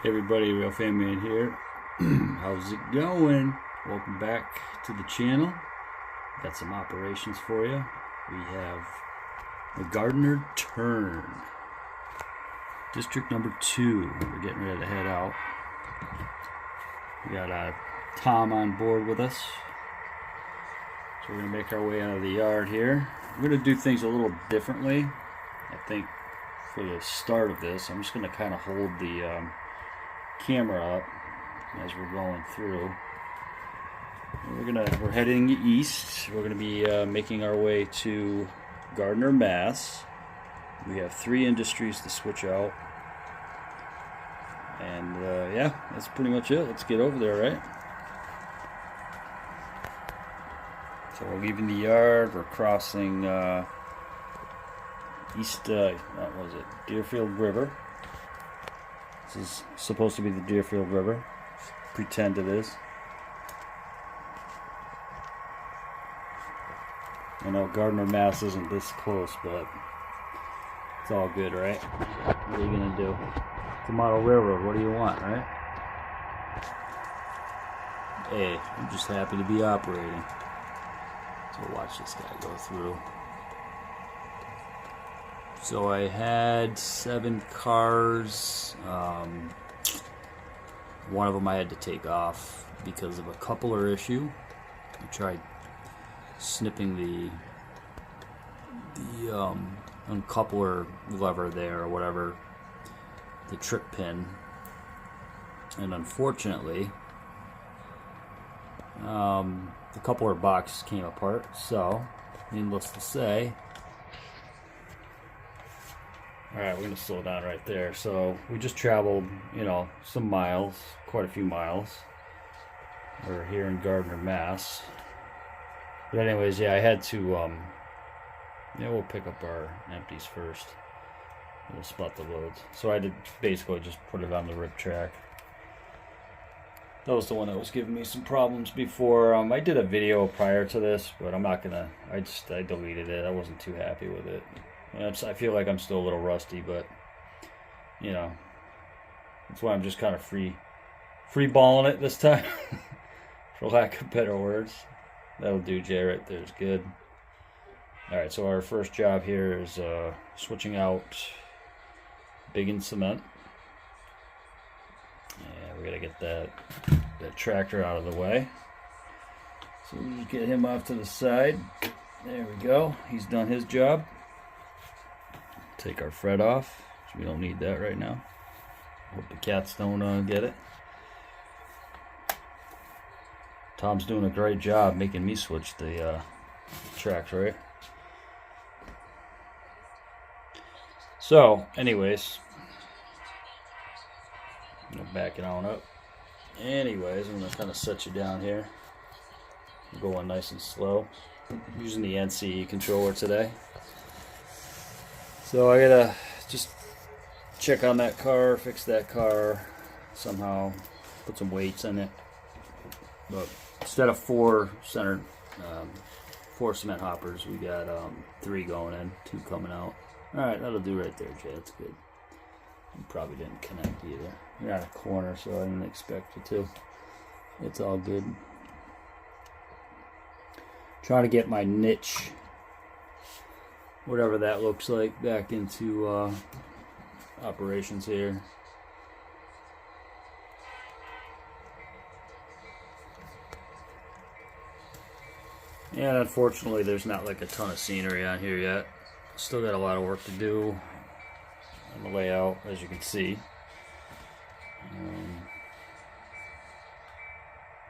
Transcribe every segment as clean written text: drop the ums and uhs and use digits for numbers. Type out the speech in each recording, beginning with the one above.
Hey everybody, Real Family in here. How's it going? Welcome back to the channel. Got some operations for you. We have the Gardner turn. District number 2. We're getting ready to head out. We got Tom on board with us. So we're going to make our way out of the yard here. We're going to do things a little differently. I think for the start of this, I'm just going to kind of hold the camera up as we're going through. We're heading east. We're gonna be making our way to Gardner, Mass. We have 3 industries to switch out, and yeah, that's pretty much it. Let's get over there, right? So we're leaving the yard. We're crossing what was it? Deerfield River. This is supposed to be the Deerfield River. Pretend it is. I know Gardner, Mass isn't this close, but it's all good, right? What are you gonna do? It's a model railroad. What do you want, right? Hey, I'm just happy to be operating. So watch this guy go through. So I had 7 cars. One of them I had to take off because of a coupler issue. I tried snipping the uncoupler lever there, or whatever, the trip pin, and unfortunately the coupler box came apart. So needless to say, alright, we're going to slow down right there. So we just traveled, some miles, quite a few miles. We're here in Gardner, Mass. But anyways, yeah, I had to, we'll pick up our empties first. We'll spot the loads. So I did basically just put it on the rip track. That was the one that was giving me some problems before. I did a video prior to this, but I'm not going to, I deleted it. I wasn't too happy with it. I feel like I'm still a little rusty, but that's why I'm just kind of free balling it this time, for lack of better words. That'll do, Jay, right there is good. Alright, so our first job here is switching out Big Cement. Yeah, we gotta get that tractor out of the way. So we just get him off to the side. There we go. He's done his job. Take our fret off, so we don't need that right now. Hope the cats don't get it. Tom's doing a great job making me switch the tracks, right? So, anyways, I'm backing on up. Anyways, I'm gonna kind of set you down here. I'm going nice and slow. I'm using the NCE controller today. So I gotta just check on that car, fix that car, somehow put some weights in it. But instead of 4 cement hoppers, we got 3 going in, 2 coming out. Alright, that'll do right there, Jay. That's good. You probably didn't connect either. You're out of corner, so I didn't expect you to. It's all good. Trying to get my niche, whatever that looks like, back into operations here. And unfortunately, there's not like a ton of scenery on here yet. Still got a lot of work to do on the layout, as you can see.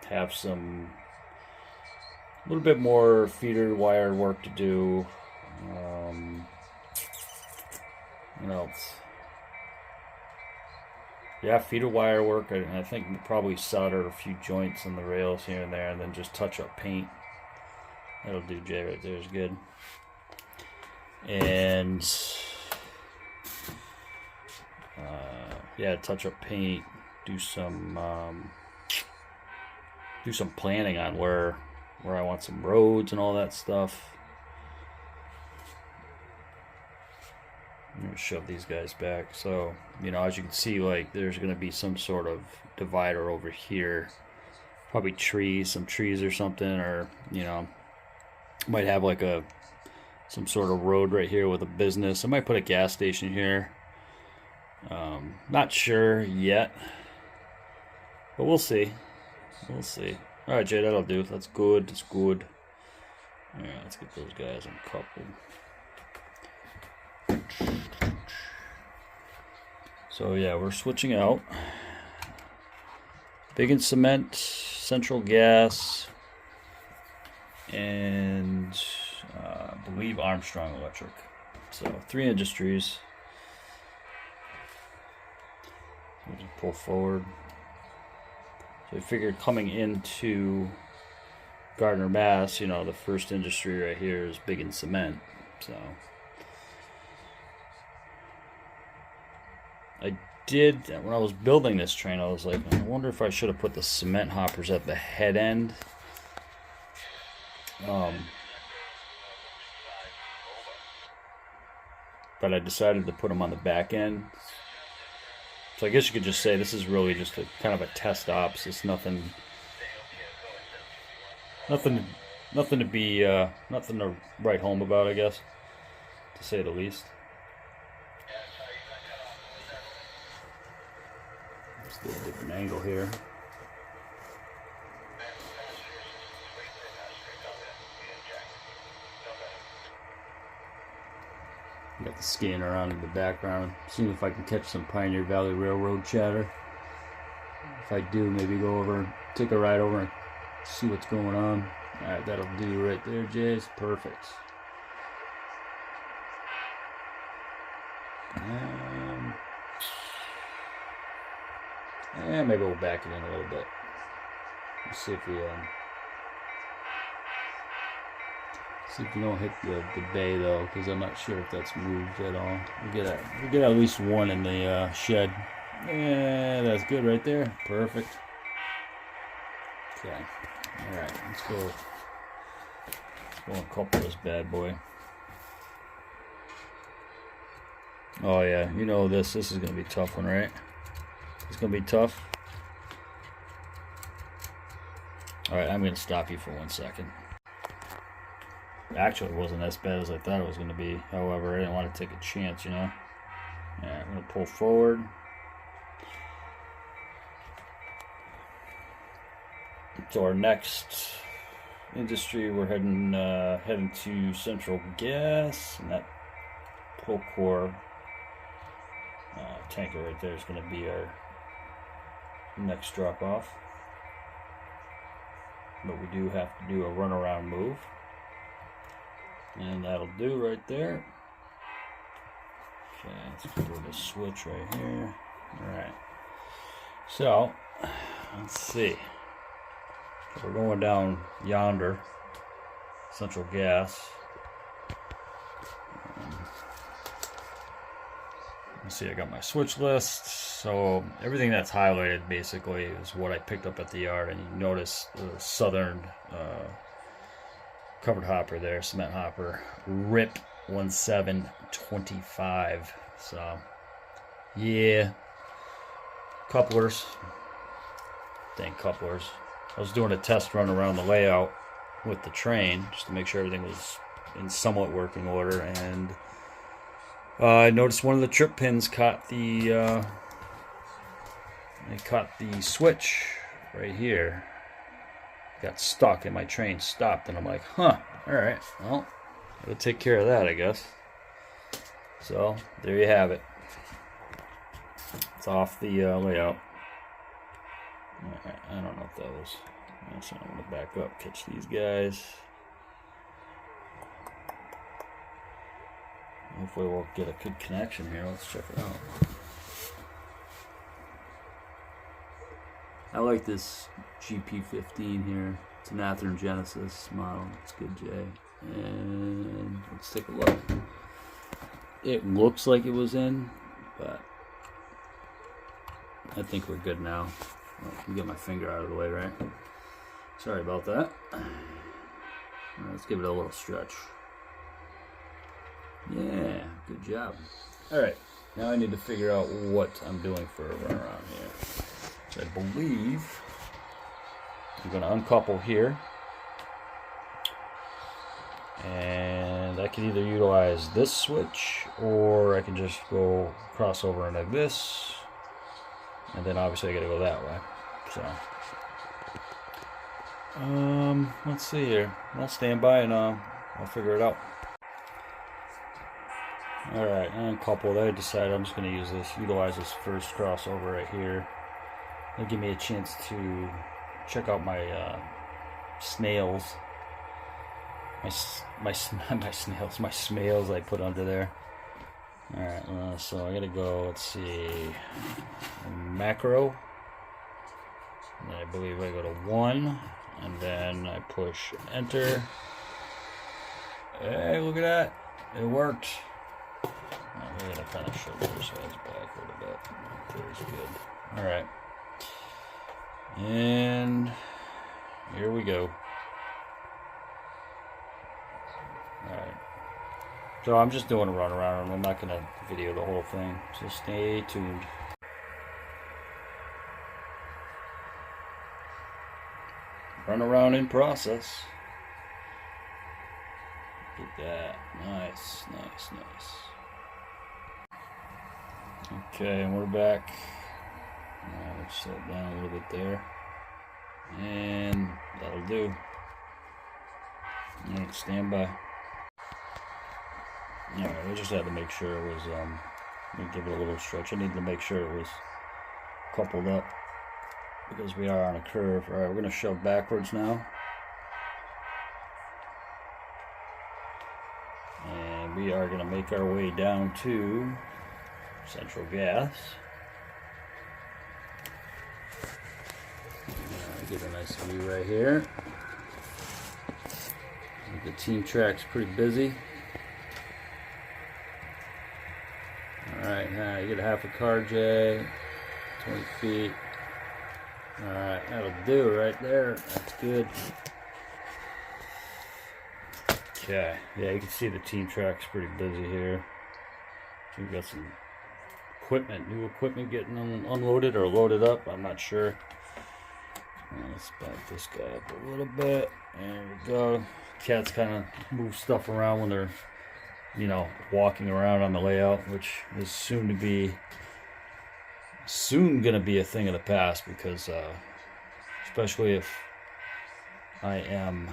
Have some a little bit more feeder wire work to do. What else? Yeah, feeder wire work. I think we'll probably solder a few joints in the rails here and there, and then just touch up paint. That'll do, Jay, right there is good. And yeah, touch up paint. Do some planning on where I want some roads and all that stuff. I'm going to shove these guys back. So, you know, as you can see, like, there's going to be some sort of divider over here. Probably trees, some trees or something, or, you know, might have like some sort of road right here with a business. I might put a gas station here. Not sure yet, but we'll see. We'll see. All right, Jay, that'll do. That's good. That's good. All right, let's get those guys uncoupled. So yeah, we're switching out. Big and Cement, Central Gas, and I believe Armstrong Electric. So 3 industries. We'll just pull forward. So I figured coming into Gardner, Mass, you know, the first industry right here is Big and Cement. So I did, when I was building this train, I was like, I wonder if I should have put the cement hoppers at the head end. But I decided to put them on the back end. So I guess you could just say this is really just a kind of a test ops. It's nothing to be, nothing to write home about, I guess, to say the least. Let's do a different angle here. Got the scanner on in the background. Seeing if I can catch some Pioneer Valley Railroad chatter. If I do, maybe go over, take a ride over and see what's going on. Alright, that'll do right there, Jace. Perfect. And maybe we'll back it in a little bit. Let's see if we don't hit the bay though, because I'm not sure if that's moved at all. We get at least one in the shed. Yeah, that's good right there. Perfect. Okay. All right, let's go uncouple this bad boy. Oh yeah, you know this is gonna be a tough one, right? It's gonna be tough. All right, I'm gonna stop you for 1 second. Actually, it wasn't as bad as I thought it was going to be. However, I didn't want to take a chance, you know. Yeah, I'm going to pull forward. So our next industry, we're heading to Central Gas, and that Procore tanker right there is going to be our next drop off. But we do have to do a runaround move. And that'll do right there. Okay, let's go to the switch right here. Alright. So, let's see. We're going down yonder. Central Gas. Let's see, I got my switch list. So, everything that's highlighted basically is what I picked up at the yard. And you notice the southern covered hopper there, cement hopper, RIP 1725. So, yeah, couplers. Dang couplers. I was doing a test run around the layout with the train just to make sure everything was in somewhat working order, and I noticed one of the trip pins caught the switch right here. Got stuck and my train stopped, and I'm like, huh, alright, well, gotta take care of that, I guess. So, there you have it. It's off the layout. Alright, I don't know if that was... So I'm gonna back up, catch these guys. Hopefully we'll get a good connection here. Let's check it out. I like this GP15 here. It's an Athearn Genesis model. It's good, Jay. And let's take a look. It looks like it was in, but I think we're good now. Well, let me get my finger out of the way, right? Sorry about that. All right, let's give it a little stretch. Yeah, good job. Alright, now I need to figure out what I'm doing for a run around here. So I believe I'm going to uncouple here. And I can either utilize this switch, or I can just go cross over into this. And then obviously I got to go that way. So, let's see here. I'll stand by and I'll figure it out. Alright, uncoupled. I decided I'm just going to utilize this first crossover right here. It'll give me a chance to check out my snails. My snails I put under there. Alright, so I gotta go, let's see, macro. And I believe I go to 1, and then I push enter. Hey, look at that. It worked. I'm gonna kind of shove those sides back a little bit. There's good. Alright. And here we go. Alright. So I'm just doing a run around. I'm not gonna video the whole thing. So stay tuned. Run around in process. Look at that. Nice, nice, nice. Okay, and we're back. Let's slow it down a little bit there. And that'll do. Alright, stand by. Alright, I just had to make sure it was, let me give it a little stretch. I needed to make sure it was coupled up because we are on a curve. Alright, we're going to shove backwards now. And we are going to make our way down to central gas. Get a nice view right here. The team track's pretty busy. Alright, now you get a half a car, Jay. 20 feet. Alright, that'll do right there. That's good. Okay, yeah, you can see the team track's pretty busy here. So we've got some equipment, new equipment getting unloaded or loaded up. I'm not sure. Let's back this guy up a little bit. There we go. Cats kind of move stuff around when they're, you know, walking around on the layout, which is soon gonna be a thing of the past because especially if I am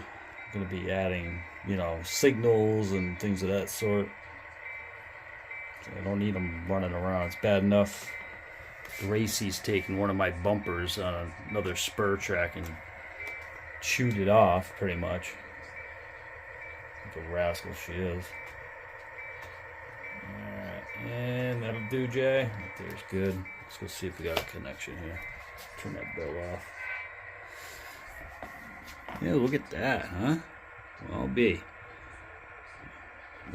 gonna be adding, you know, signals and things of that sort. So I don't need them running around. It's bad enough Gracie's taking one of my bumpers on another spur track and chewed it off pretty much. Like a rascal she is. Alright, and that'll do, Jay. There's good. Let's go see if we got a connection here. Turn that bell off. Yeah, look at that, huh? Well, B.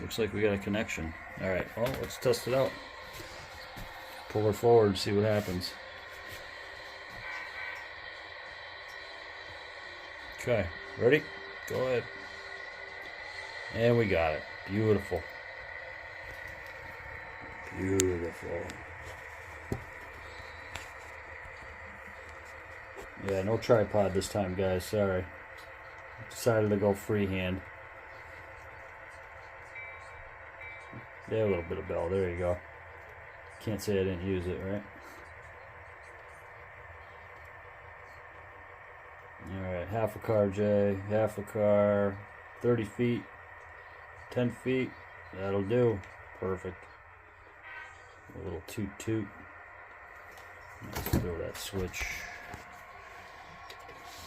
Looks like we got a connection. Alright, well, let's test it out. Pull her forward, see what happens. Okay, ready? Go ahead. And we got it. Beautiful. Beautiful. Yeah, no tripod this time, guys. Sorry. Decided to go freehand. Yeah, a little bit of bell. There you go. Can't say I didn't use it, right? Alright, half a car, Jay. Half a car. 30 feet. 10 feet. That'll do. Perfect. A little toot toot. Let's throw that switch.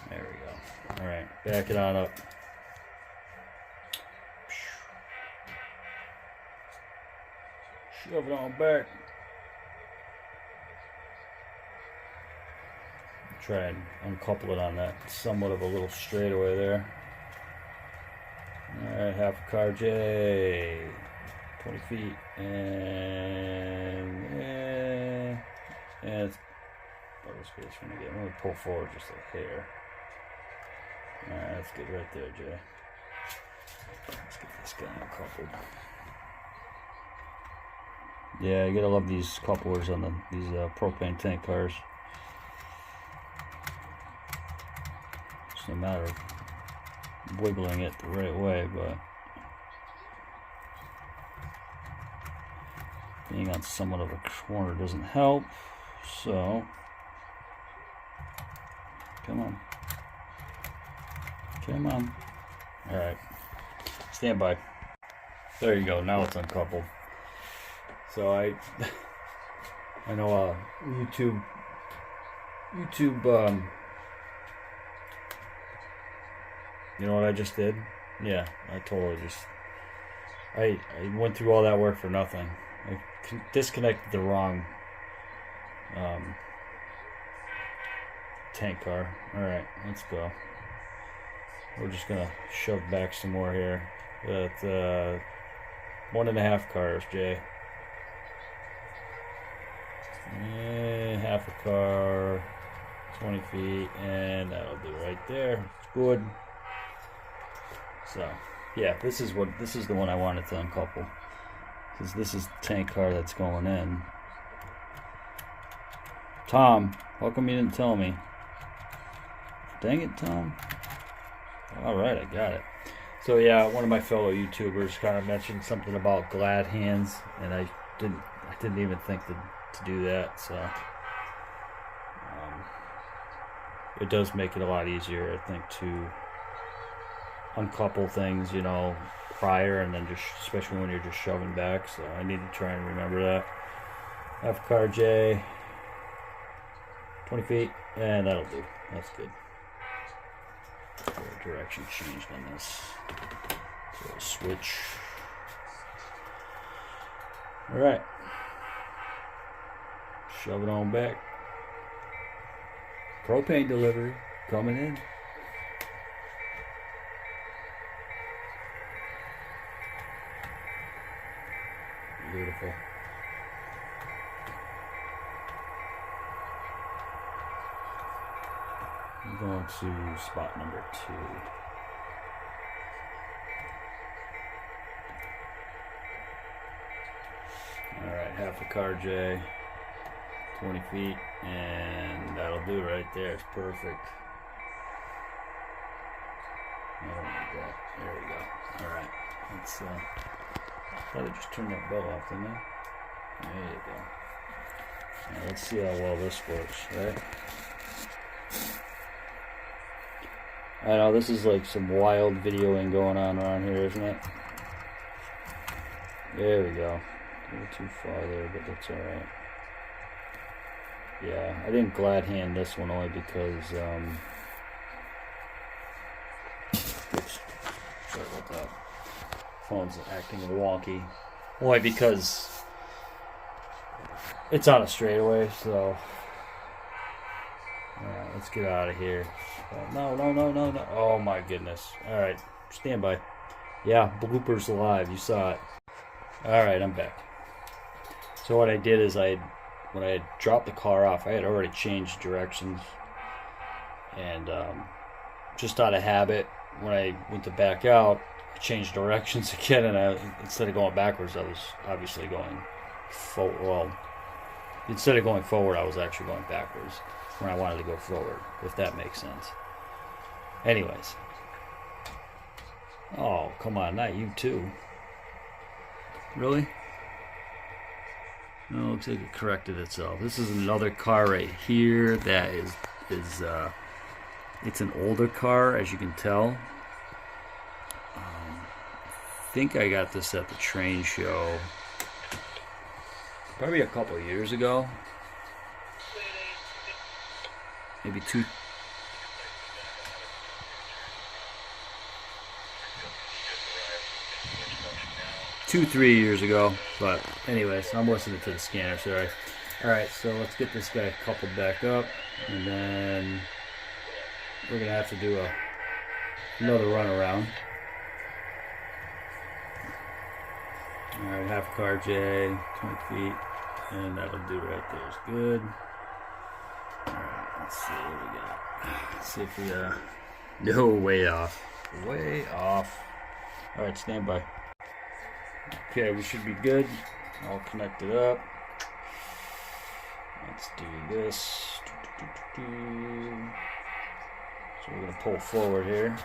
There we go. Alright, back it on up. Shove it on back. Try and uncouple it on that somewhat of a little straightaway there. Alright, half a car J. 20 feet. And it's about as good as we're gonna get. I'm gonna pull forward just a hair. Alright, that's good right there, Jay. Let's get this guy uncoupled. Yeah, you gotta love these couplers on these propane tank cars. It's no matter of wiggling it the right way, but being on somewhat of a corner doesn't help. So, come on. Come on. Alright. Stand by. There you go. Now it's uncoupled. So I know YouTube you know what I just did? Yeah, I totally just I went through all that work for nothing. I disconnected the wrong tank car. Alright, let's go. We're just gonna shove back some more here. That's 1.5 cars, Jay. Half a car, 20 feet, and that'll do right there. It's good. So, yeah, this is the one I wanted to uncouple, because this is the tank car that's going in. Tom, how come you didn't tell me? Dang it, Tom. All right, I got it. So yeah, one of my fellow YouTubers kind of mentioned something about glad hands, and I didn't even think to do that. So it does make it a lot easier, I think, to uncouple things, you know, prior, and then just especially when you're just shoving back. So I need to try and remember that. Half car J, 20 feet, and that'll do. That's good. Direction changed on this. So switch. Alright. Shove it on back. Propane delivery coming in. Beautiful. I'm going to spot number 2. Alright, half a car J, 20 feet, and that'll do right there. It's perfect. I don't need that. There we go. Alright, let's thought I just turned that bell off, didn't I? There you go. Now let's see how well this works, right? I know this is like some wild videoing going on around here, isn't it? There we go. A little too far there, but that's alright. Yeah, I didn't glad hand this one only because oops, sorry about that. Phone's acting wonky. Only because it's on a straightaway, so alright, let's get out of here. No. Oh my goodness. Alright, stand by. Yeah, bloopers live. You saw it. Alright, I'm back. So what I did is when I had dropped the car off, I had already changed directions. And just out of habit, when I went to back out, I changed directions again. And instead of going backwards, I was obviously going forward. Well, instead of going forward, I was actually going backwards when I wanted to go forward, if that makes sense. Anyways. Oh, come on, not you too. Really? No, looks like it corrected itself. This is another car right here that is it's an older car, as you can tell. I think I got this at the train show probably a couple of years ago. Maybe 3 years ago. But anyways, I'm listening to the scanner, sorry. Alright, so let's get this guy coupled back up, and then we're gonna have to do another run around. Alright, half car J, 20 feet, and that'll do right there. It's good. Alright, let's see what we got. Let's see if we no, way off. Way off. Alright, stand by. Okay, we should be good. all connected up. Let's do this. So we're going to pull forward here.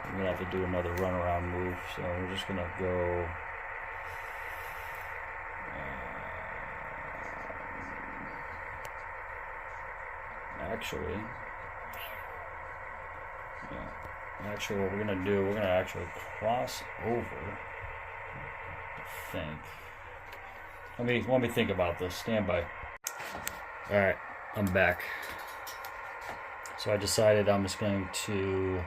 I'm going to have to do another runaround move, so we're just going to go actually what we're going to do, we're going to actually cross over, I think. Let me think about this. Stand by. Alright, I'm back. So I decided I'm just going to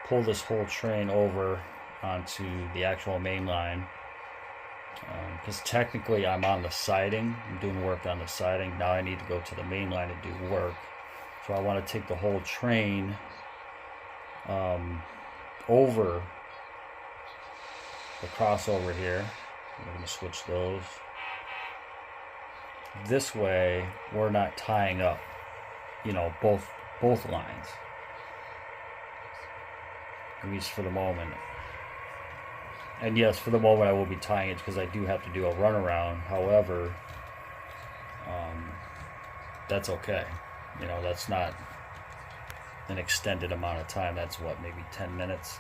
pull this whole train over onto the actual main line. Because technically I'm on the siding. I'm doing work on the siding. Now I need to go to the main line and do work. So I want to take the whole train over the crossover here. We're going to switch those. This way we're not tying up, both lines. At least for the moment. And yes, for the moment I will be tying it because I do have to do a runaround. However, that's okay. That's not an extended amount of time. That's what, maybe 10 minutes.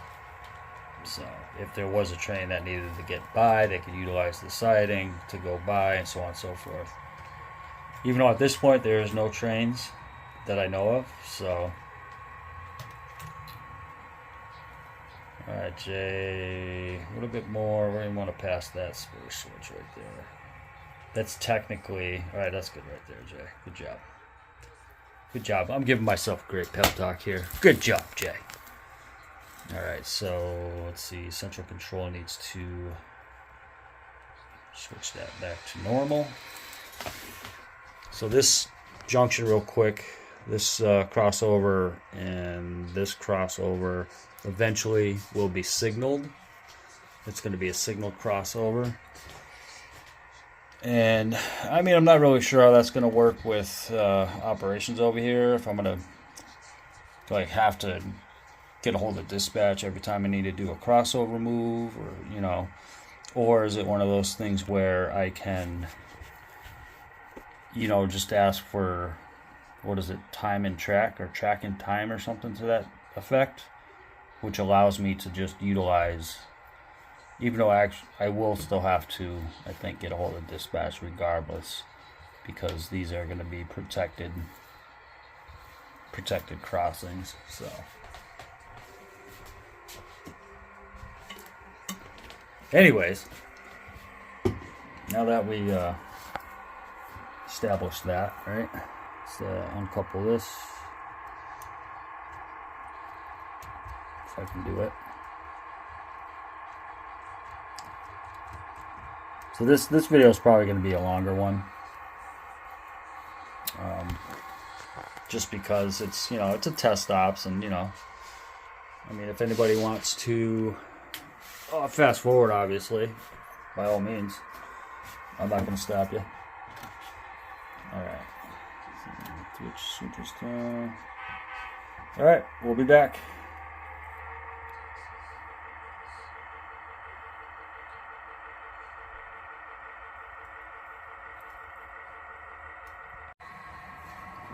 So if there was a train that needed to get by, they could utilize the siding to go by and so on and so forth. Even though at this point there is no trains that I know of, so. Alright, Jay, a little bit more. We're going to want to pass that spur switch right there. That's technically, alright, that's good right there, Jay. Good job. Good job. I'm giving myself a great pep talk here. Good job, Jay. Alright, so let's see. Central control needs to switch that back to normal. So this junction real quick, this crossover and this crossover eventually will be signaled. It's going to be a signal crossover. And I mean, I'm not really sure how that's going to work with operations over here. If I'm going to have to get a hold of dispatch every time I need to do a crossover move, or is it one of those things where I can, just ask for, what is it, time and track or track and time or something to that effect, which allows me to just utilize, even though I will still have to, I think, get a hold of dispatch regardless, because these are going to be protected crossings. So anyways, now that we established that, right, let's uncouple this, if I can do it. So this video is probably going to be a longer one, just because it's it's a test ops, and I mean, if anybody wants to fast forward, obviously, by all means, I'm not going to stop you. All right, switch to. All right, we'll be back.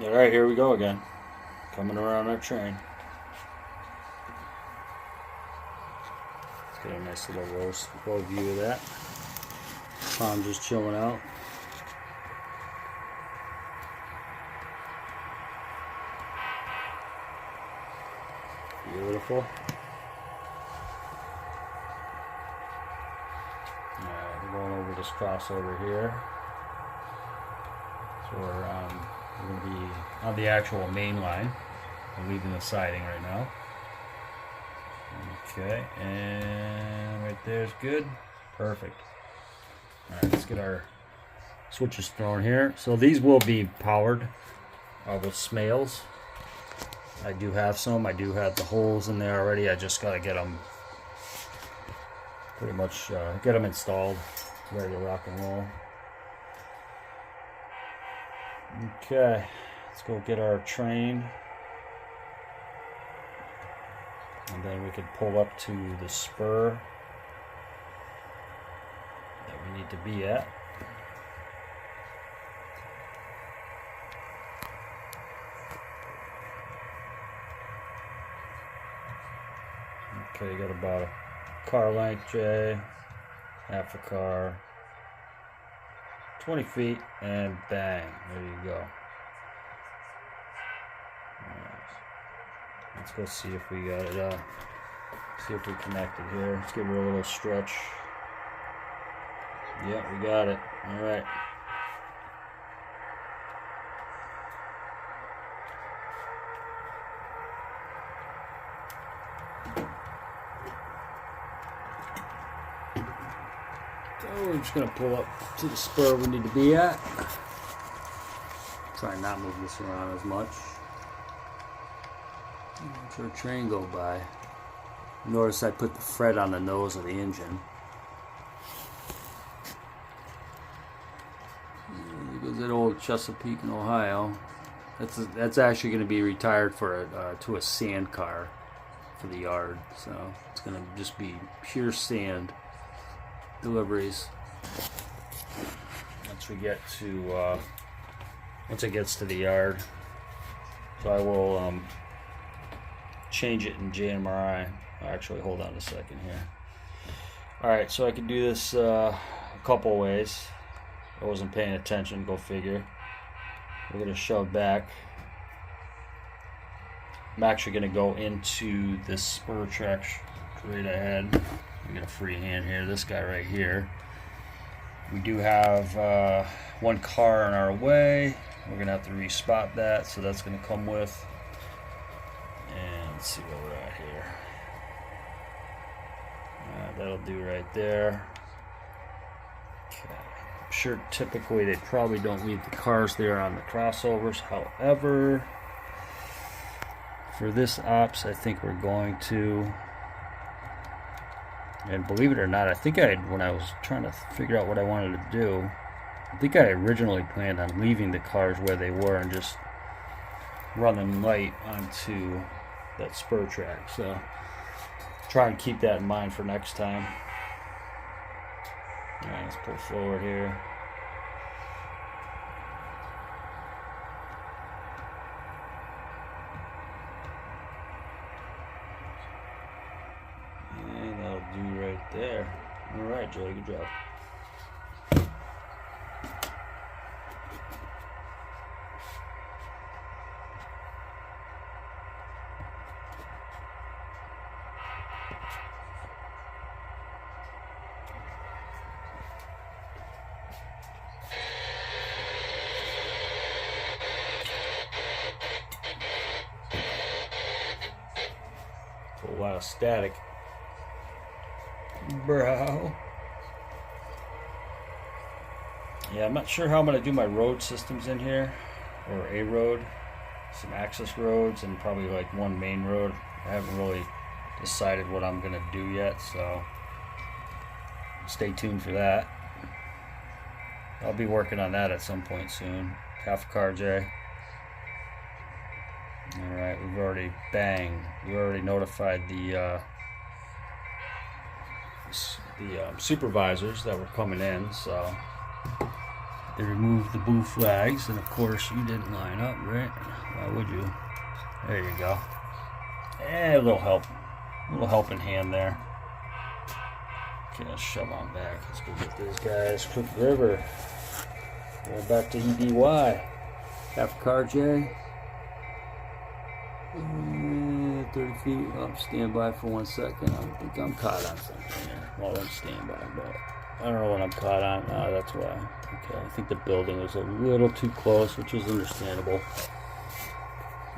All right, here we go again. Coming around our train. Let's get a nice little row view of that. Tom just chilling out. Beautiful. Alright, we're going over this crossover here. So we're going to be on the actual main line. We're leaving the siding right now. Okay, and right there's good. Perfect. Alright, let's get our switches thrown here. So these will be powered with Smales. I do have some. I do have the holes in there already. I just got to get them pretty much, get them installed, ready to rock and roll. Okay, let's go get our train. And then we could pull up to the spur. we need to be at. Okay, you got about a car length, Jay, half a car, 20 feet, and bang, there you go. Let's go see if we got it, see if we connected here. Let's give her a little stretch. Yeah, we got it. All right. So we're just going to pull up to the spur we need to be at. Try and not move this around as much. Watch our train go by. Notice I put the fret on the nose of the engine. There goes that old Chesapeake in Ohio. That's actually going to be retired for to a sand car for the yard. So it's going to just be pure sand deliveries. Once it gets to the yard, so I will change it in JMRI. Actually, hold on a second here. Alright, so I can do this a couple ways. I wasn't paying attention, go figure. We're going to shove back. I'm actually going to go into this spur track straight ahead. We got a free hand here, this guy right here. We do have one car in our way. We're going to have to respot that, so that's going to come with. And let's see where we're at here. That'll do right there. Okay. I'm sure typically they probably don't leave the cars there on the crossovers. However, for this ops, I think we're going to. And believe it or not, I think when I was trying to figure out what I wanted to do, I think I originally planned on leaving the cars where they were and just running light onto that spur track. So try and keep that in mind for next time. Alright, let's pull forward here. And that'll do right there. Alright, Joey, good job. A lot of static, bro. Yeah, I'm not sure how I'm going to do my road systems in here, or a road, some access roads, and probably like one main road. I haven't really decided what I'm going to do yet, so stay tuned for that. I'll be working on that at some point soon. Half a car, Jay. Alright, we've already we already notified the supervisors that were coming in, so they removed the blue flags, and of course you didn't line up, right? Why would you? There you go. A little helping hand there. Okay, let's shove on back. Let's go get these guys. Crook River. Going back to EDY. Half a car, Jay. 30 feet. I'll stand by for 1 second. I think I'm caught on something here while I'm standing by, but I don't know what I'm caught on. That's why. Okay, I think the building was a little too close, which is understandable.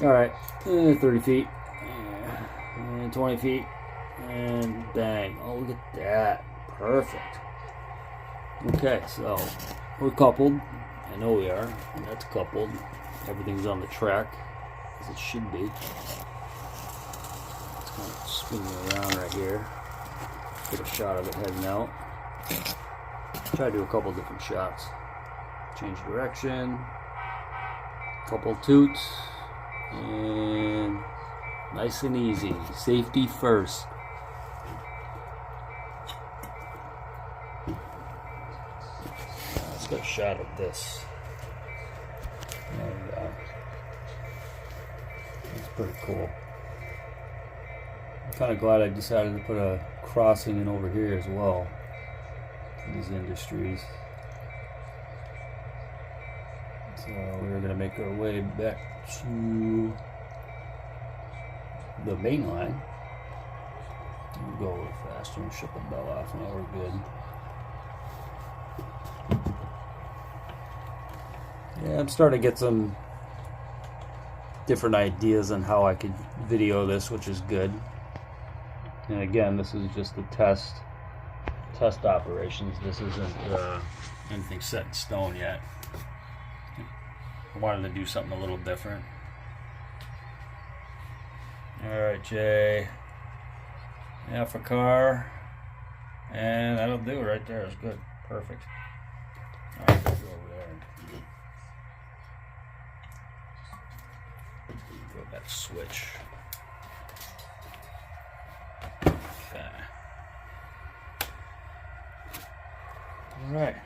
Alright, 30 feet. And 20 feet. And bang. Oh, look at that. Perfect. Okay, so we're coupled. I know we are. And that's coupled. Everything's on the track, as it should be. Let's kind of spin me around right here. Get a shot of it heading out. Try to do a couple different shots. Change direction. Couple toots. And nice and easy. Safety first. Let's get a shot of this. There we go. That's pretty cool. I'm kind of glad I decided to put a crossing in over here as well. These industries. So we're going to make our way back to the main line. We'll go a little faster and shut the bell off. Now we're good. Yeah, I'm starting to get some different ideas on how I could video this, which is good. And again, this is just the test operations. This isn't anything set in stone yet. I wanted to do something a little different. Alright, Jay. Half a car. And that'll do it right there. It's good. Perfect. Alright, go over there. Go back switch. Okay. Alright.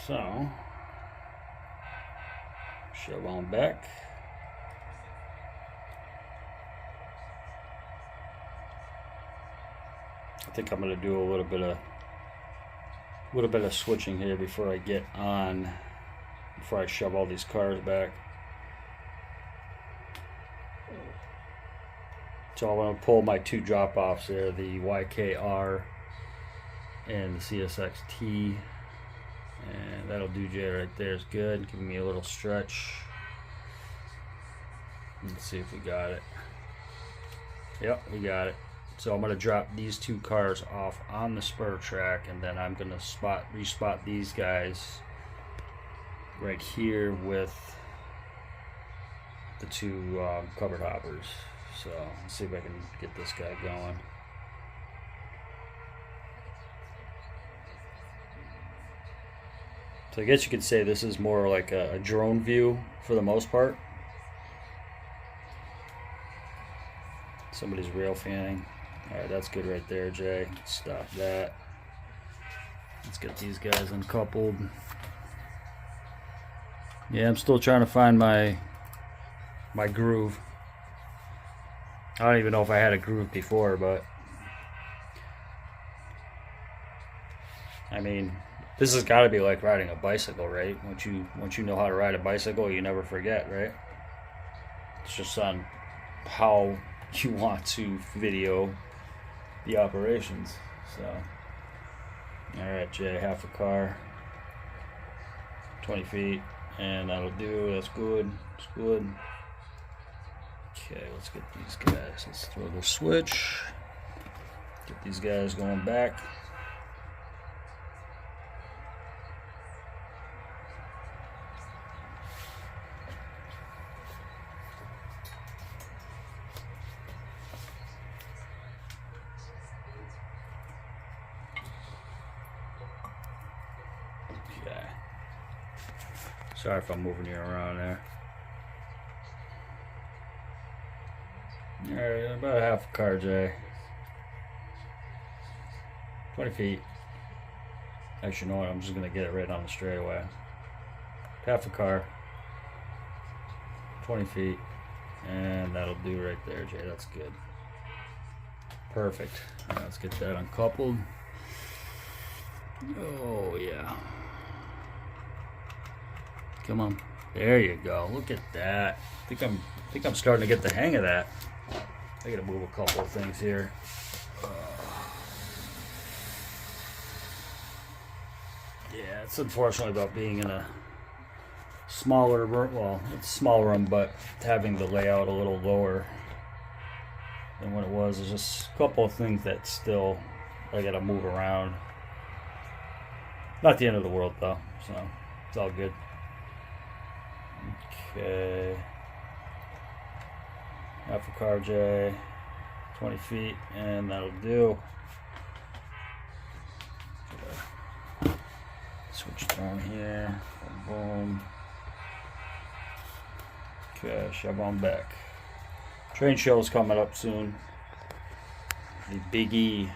So shove on back. I think I'm going to do a little bit of switching here before I shove all these cars back. So I'm going to pull my two drop-offs there, the YKR and the CSXT. And that'll do Jay right there. Is good. Giving me a little stretch. Let's see if we got it. Yep, we got it. So I'm going to drop these two cars off on the spur track, and then I'm going to respot these guys right here with the two covered hoppers. So let's see if I can get this guy going. So I guess you could say this is more like a drone view for the most part. Somebody's rail fanning. Alright, that's good right there, Jay. Stop that. Let's get these guys uncoupled. Yeah, I'm still trying to find my groove. I don't even know if I had a groove before, but I mean, this has got to be like riding a bicycle, right? Once you know how to ride a bicycle, you never forget, right? It's just on how you want to video the operations. So, all right, Jay, half a car, 20 feet, and that'll do. That's good. That's good. Okay, let's get these guys. Let's throw the switch. Get these guys going back. Okay. Sorry if I'm moving you around there. Alright, about a half a car, Jay. 20 feet. Actually, you know what? I'm just going to get it right on the straightaway. Half a car. 20 feet. And that'll do right there, Jay. That's good. Perfect. Right, let's get that uncoupled. Oh, yeah. Come on. There you go. Look at that. I think I'm starting to get the hang of that. I gotta move a couple of things here. Yeah, it's unfortunately about being in a smaller room. Well, it's a small room, but having the layout a little lower than what it was. There's just a couple of things that still I gotta move around. Not the end of the world though, so it's all good. Okay. Half a car, J, 20 feet, and that'll do. Switch down here. Boom. Okay, shove on back. Train show's coming up soon. The Big E.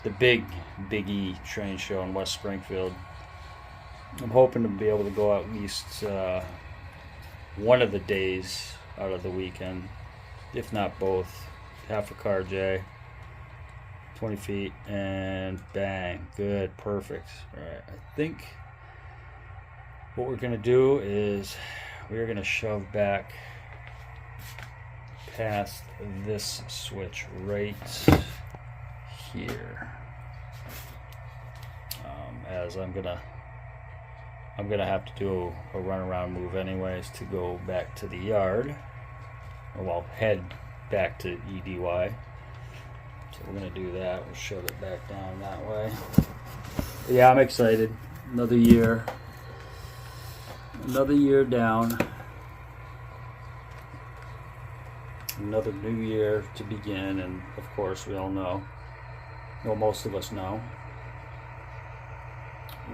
the Big E train show in West Springfield. I'm hoping to be able to go at least one of the days out of the weekend, if not both. Half a car J, 20 feet, and bang, good, perfect. All right, I think what we're gonna do is we're gonna shove back past this switch right here, as I'm gonna have to do a runaround move anyways to go back to the yard, or well, head back to EDY. So we're gonna do that. We'll shove it back down that way. Yeah, I'm excited. Another year down. Another new year to begin, and of course we all know, well, most of us know,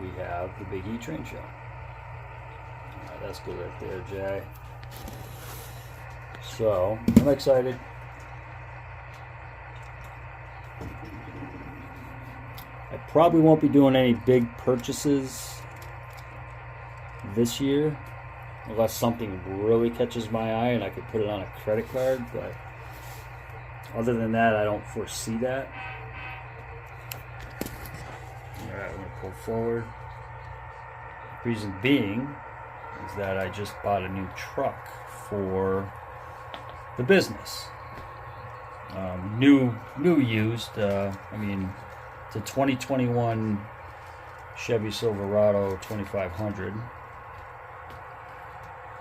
we have the Big E train show. Alright, that's good right there, Jay. So, I'm excited. I probably won't be doing any big purchases this year, unless something really catches my eye and I could put it on a credit card, but other than that, I don't foresee that. Alright, we're going to pull forward. Reason being is that I just bought a new truck for the business. New used. I mean, it's a 2021 Chevy Silverado 2500.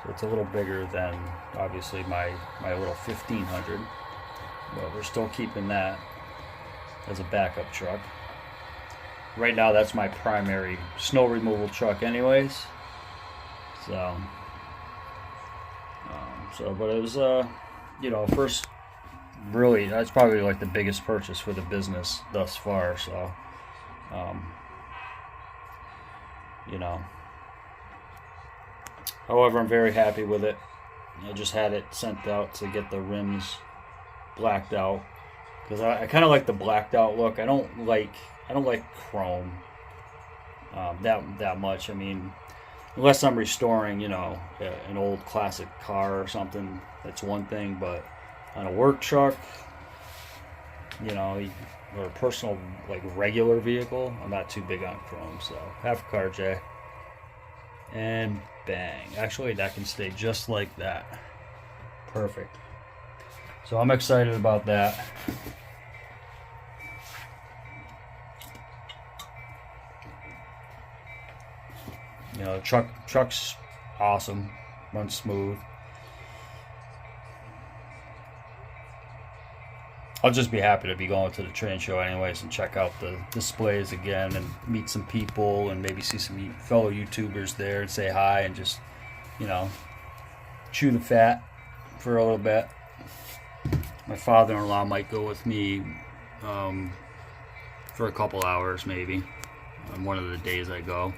So it's a little bigger than obviously my little 1500, but we're still keeping that as a backup truck. Right now, that's my primary snow removal truck, anyways. So, but it was, first, really, that's probably like the biggest purchase for the business thus far. So, however, I'm very happy with it. I just had it sent out to get the rims blacked out, because I kind of like the blacked out look. I don't like chrome that much. I mean, unless I'm restoring, an old classic car or something, that's one thing. But on a work truck, or a personal, like, regular vehicle, I'm not too big on chrome. So half a car J, and bang. Actually, that can stay just like that. Perfect. So I'm excited about that. The truck's awesome, runs smooth. I'll just be happy to be going to the train show anyways and check out the displays again and meet some people and maybe see some fellow YouTubers there and say hi and just, chew the fat for a little bit. My father-in-law might go with me for a couple hours maybe on one of the days I go.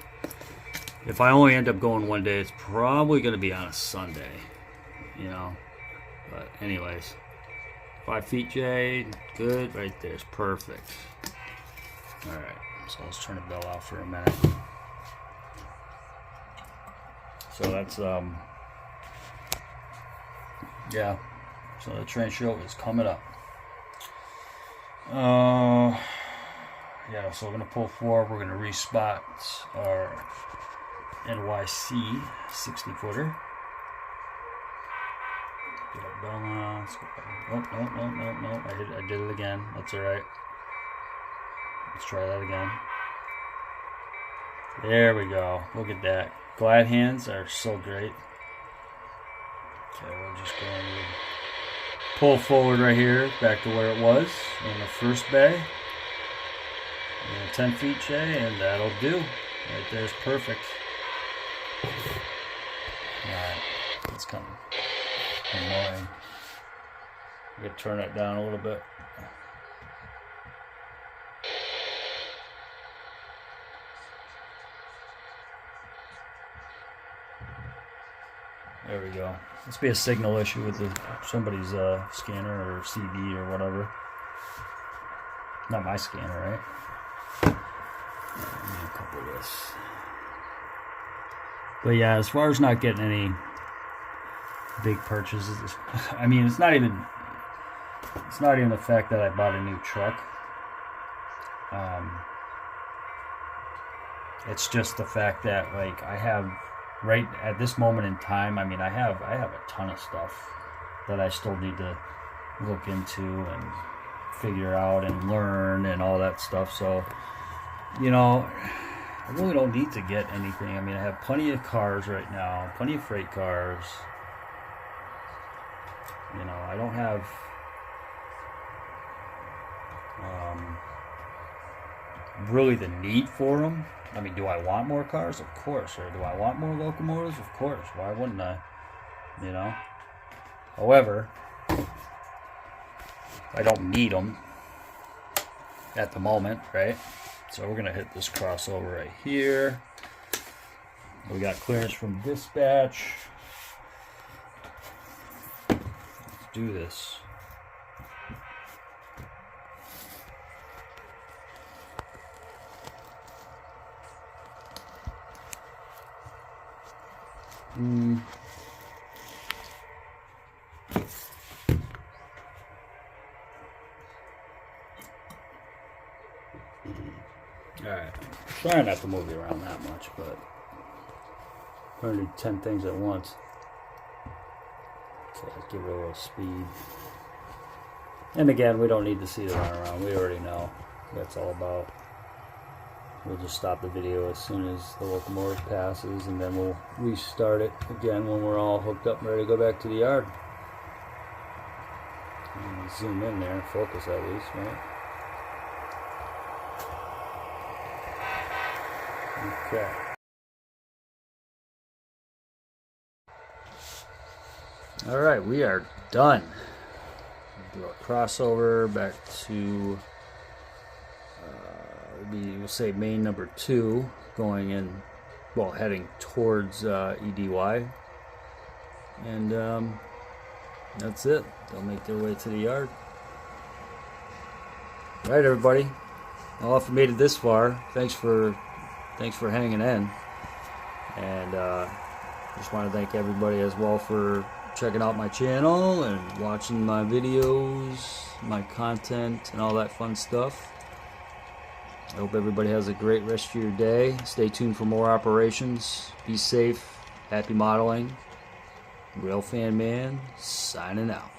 If I only end up going one day, it's probably going to be on a Sunday, But anyways, 5 feet J, good, right there, it's perfect. All right, so let's turn the bell off for a minute. So that's, yeah, so the train show is coming up. Yeah, so we're going to pull forward, we're going to respot our NYC 60-footer. Get our bell on. No. I did it again. That's alright. Let's try that again. There we go. Look at that. Glide hands are so great. Okay, we're just going to pull forward right here, back to where it was in the first bay. And 10 feet J, and that'll do. Right there's perfect. Alright, that's kind of annoying. I'm going to turn it down a little bit. There we go. Must be a signal issue with somebody's scanner or CD or whatever. Not my scanner, right? Give me a couple of this. But yeah, as far as not getting any big purchases, I mean, it's not even the fact that I bought a new truck. It's just the fact that, like, I have right at this moment in time, I mean, I have a ton of stuff that I still need to look into and figure out and learn and all that stuff. So, you know, I really don't need to get anything. I mean, I have plenty of cars right now, plenty of freight cars. You know, I don't have really the need for them. I mean, do I want more cars? Of course. Or do I want more locomotives? Of course. Why wouldn't I? You know? However, I don't need them at the moment, right? So we're going to hit this crossover right here. We got clearance from dispatch. Let's do this. Alright, trying not to move you around that much, but trying to do 10 things at once. So let's give it a little speed. And again, we don't need to see the runaround. We already know what that's all about. We'll just stop the video as soon as the locomotive passes, and then we'll restart it again when we're all hooked up and ready to go back to the yard. And zoom in there, focus at least, right? Okay. Alright, we are done. Do a crossover back to we'll say main number 2, going in, well, heading towards EDY, and that's it. They'll make their way to the yard. All right, everybody. Well, if you made it this far, thanks for hanging in, and just want to thank everybody as well for checking out my channel and watching my videos, my content, and all that fun stuff. I hope everybody has a great rest of your day. Stay tuned for more operations. Be safe. Happy modeling. Rail Fan Man signing out.